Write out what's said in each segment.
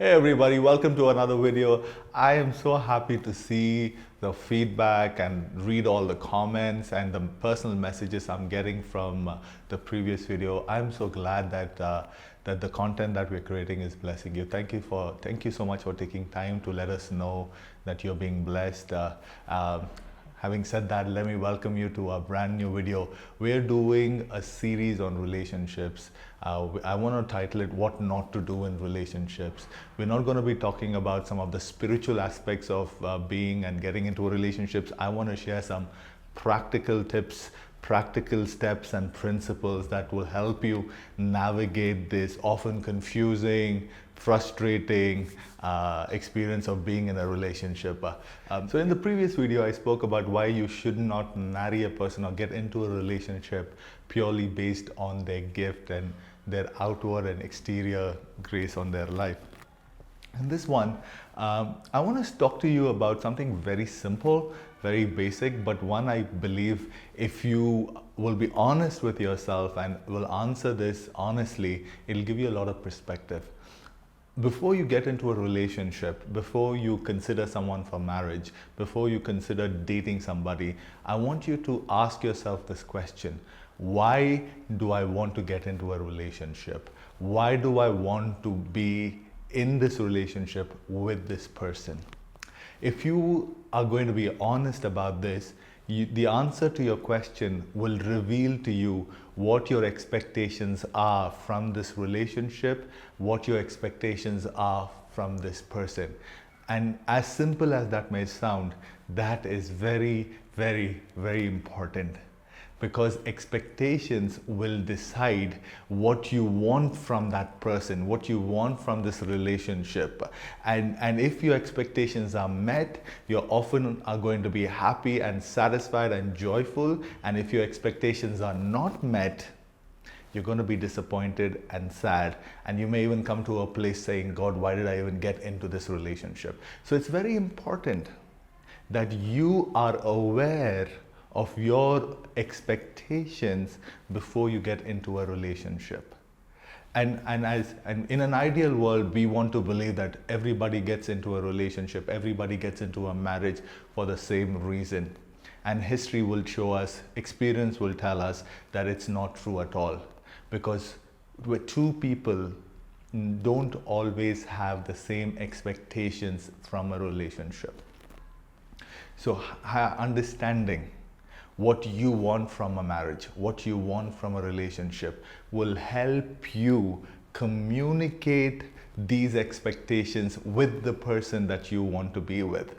Hey everybody, welcome to another video. I am so happy to see the feedback and read all the comments and the personal messages I'm getting from the previous video. I'm so glad that that the content that we're creating is blessing you. Thank you so much for taking time to let us know that you're being blessed. Having said that, let me welcome you to a brand new video. We're doing a series on relationships. I want to title it What Not to Do in Relationships. We're not going to be talking about some of the spiritual aspects of being and getting into relationships. I want to share some practical tips, practical steps and principles that will help you navigate this often confusing, frustrating experience of being in a relationship. So in the previous video, I spoke about why you should not marry a person or get into a relationship purely based on their gift and their outward and exterior grace on their life. In this one, I want to talk to you about something very simple, very basic, but one I believe if you will be honest with yourself and will answer this honestly, it'll give you a lot of perspective. Before you get into a relationship, before you consider someone for marriage, before you consider dating somebody, I want you to ask yourself this question. Why do I want to get into a relationship? Why do I want to be in this relationship with this person? If you are going to be honest about this, the answer to your question will reveal to you what your expectations are from this relationship, what your expectations are from this person. And as simple as that may sound, that is very, very, very important. Because expectations will decide what you want from that person, what you want from this relationship. And if your expectations are met, you often are going to be happy and satisfied and joyful. And if your expectations are not met, you're going to be disappointed and sad. And you may even come to a place saying, God, why did I even get into this relationship? So it's very important that you are aware of your expectations before you get into a relationship. And in an ideal world, we want to believe that everybody gets into a relationship, everybody gets into a marriage for the same reason. And history will show us, experience will tell us that it's not true at all. Because two people don't always have the same expectations from a relationship. So understanding what you want from a marriage, what you want from a relationship will help you communicate these expectations with the person that you want to be with.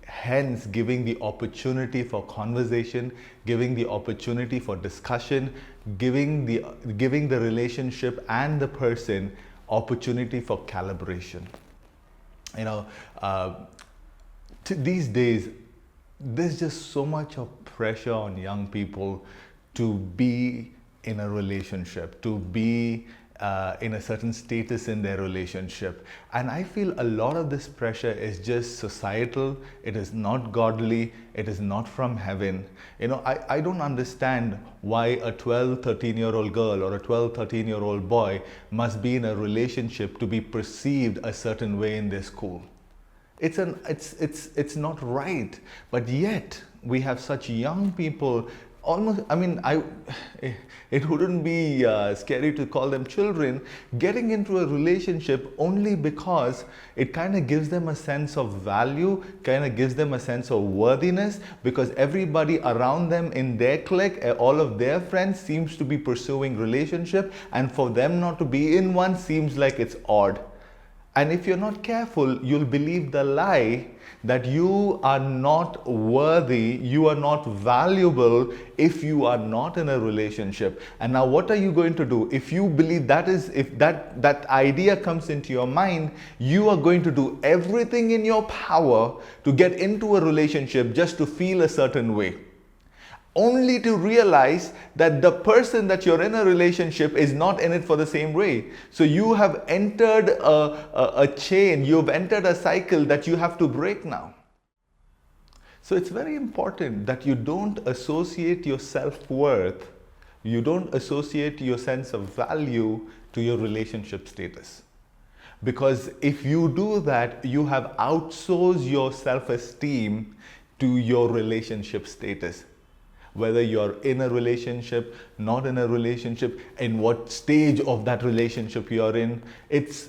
Hence, giving the opportunity for conversation, giving the opportunity for discussion, giving the relationship and the person opportunity for calibration. You know, these days, there's just so much of pressure on young people to be in a relationship, to be in a certain status in their relationship. And I feel a lot of this pressure is just societal. It is not godly. It is not from heaven. You know, I don't understand why a 12, 13-year-old girl or a 12, 13-year-old boy must be in a relationship to be perceived a certain way in their school. It's not right, but yet we have such young people. Almost, I mean, it wouldn't be scary to call them children, getting into a relationship only because it kind of gives them a sense of value, kind of gives them a sense of worthiness, because everybody around them in their clique, all of their friends seems to be pursuing relationship, and for them not to be in one seems like it's odd. And if you're not careful, you'll believe the lie that you are not worthy, you are not valuable if you are not in a relationship. And now what are you going to do? If you believe if that idea comes into your mind, you are going to do everything in your power to get into a relationship just to feel a certain way. Only to realize that the person that you're in a relationship is not in it for the same way. So you have entered a chain, you've entered a cycle that you have to break now. So it's very important that you don't associate your self-worth, you don't associate your sense of value to your relationship status. Because if you do that, you have outsourced your self-esteem to your relationship status. Whether you're in a relationship, not in a relationship, in what stage of that relationship you're in, it's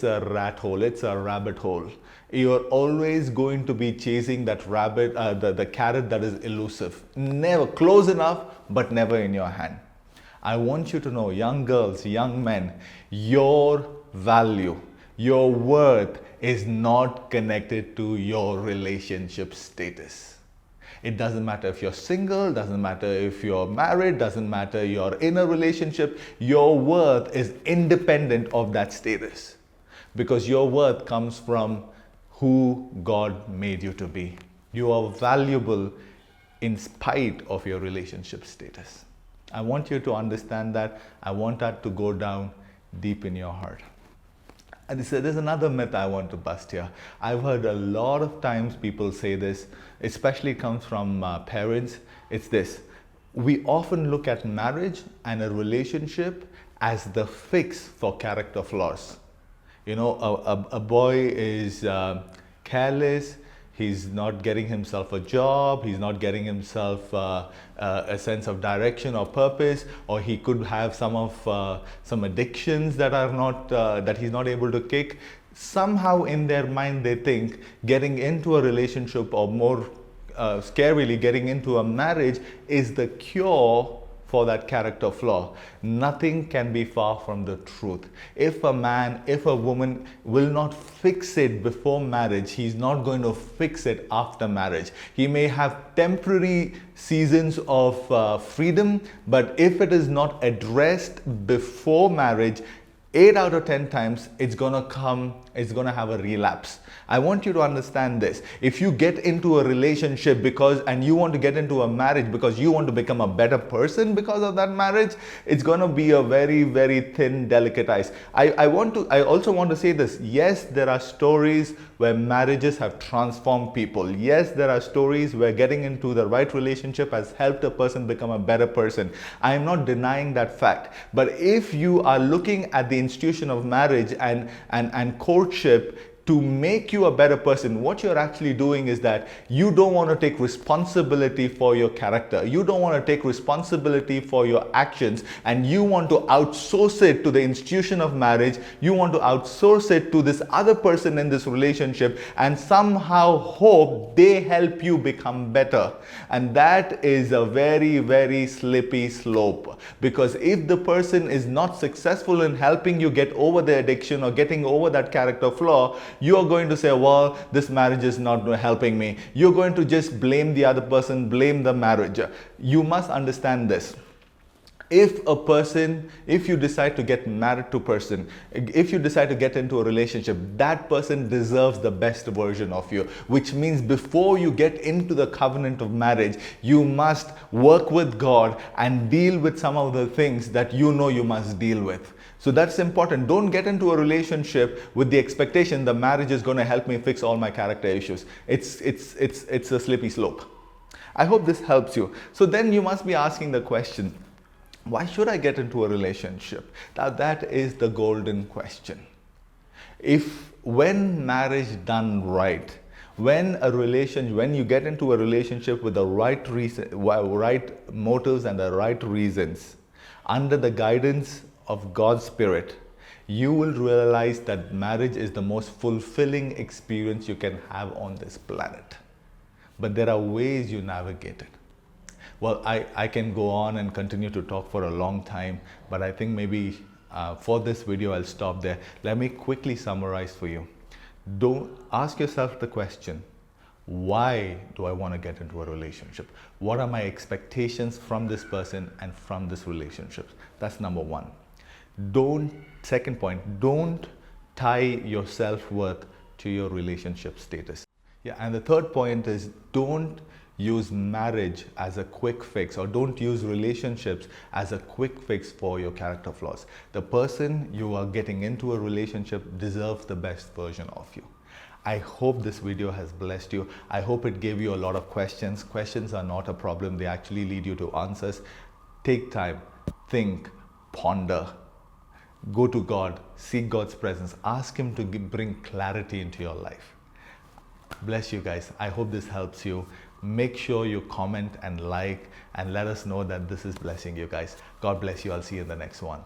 a rat hole, it's a rabbit hole. You're always going to be chasing that rabbit, the carrot that is elusive. Never close enough, but never in your hand. I want you to know, young girls, young men, your value, your worth is not connected to your relationship status. It doesn't matter if you're single, doesn't matter if you're married, doesn't matter you're in a relationship. Your worth is independent of that status, because your worth comes from who God made you to be. You are valuable in spite of your relationship status. I want you to understand that. I want that to go down deep in your heart. And there's another myth I want to bust here. I've heard a lot of times people say this, especially comes from parents. It's this: we often look at marriage and a relationship as the fix for character flaws. You know, a boy is careless, he's not getting himself a job, he's not getting himself a sense of direction or purpose, or he could have some addictions that are not that he's not able to kick. Somehow in their mind they think getting into a relationship, or more scarily getting into a marriage, is the cure for that character flaw. Nothing can be far from the truth. If a man, if a woman will not fix it before marriage, he's not going to fix it after marriage. He may have temporary seasons of freedom, but if it is not addressed before marriage, 8 out of 10 times it's gonna have a relapse. I want you to understand this. If you get into a relationship and you want to get into a marriage because you want to become a better person because of that marriage, it's gonna be a very, very thin, delicate ice. I also want to say this. Yes, there are stories where marriages have transformed people. Yes, there are stories where getting into the right relationship has helped a person become a better person. I am not denying that fact. But if you are looking at the institution of marriage and courtship to make you a better person, what you're actually doing is that you don't want to take responsibility for your character. You don't want to take responsibility for your actions, and you want to outsource it to the institution of marriage. You want to outsource it to this other person in this relationship and somehow hope they help you become better. And that is a very, very slippery slope, because if the person is not successful in helping you get over the addiction or getting over that character flaw, you are going to say, well, this marriage is not helping me. You're going to just blame the other person, blame the marriage. You must understand this. If you decide to get married to a person, if you decide to get into a relationship, that person deserves the best version of you, which means before you get into the covenant of marriage, you must work with God and deal with some of the things that you know you must deal with. So that's important. Don't get into a relationship with the expectation the marriage is going to help me fix all my character issues. It's a slippery slope. I hope this helps you. So then you must be asking the question, why should I get into a relationship? Now that is the golden question. When marriage done right, when you get into a relationship with the right motives and the right reasons, under the guidance of God's Spirit, you will realize that marriage is the most fulfilling experience you can have on this planet. But there are ways you navigate it. Well, I can go on and continue to talk for a long time, but I think maybe for this video I'll stop there. Let me quickly summarize for you. Don't ask yourself the question, why do I want to get into a relationship? What are my expectations from this person and from this relationship? That's number one. Second point, don't tie your self-worth to your relationship status. Yeah, and the third point is, don't use marriage as a quick fix, or don't use relationships as a quick fix for your character flaws. The person you are getting into a relationship deserves the best version of you. I hope this video has blessed you. I hope it gave you a lot of questions. Questions are not a problem. They actually lead you to answers. Take time, think, ponder. Go to God, seek God's presence, ask Him to bring clarity into your life. Bless you guys. I hope this helps you. Make sure you comment and like and let us know that this is blessing you guys. God bless you. I'll see you in the next one.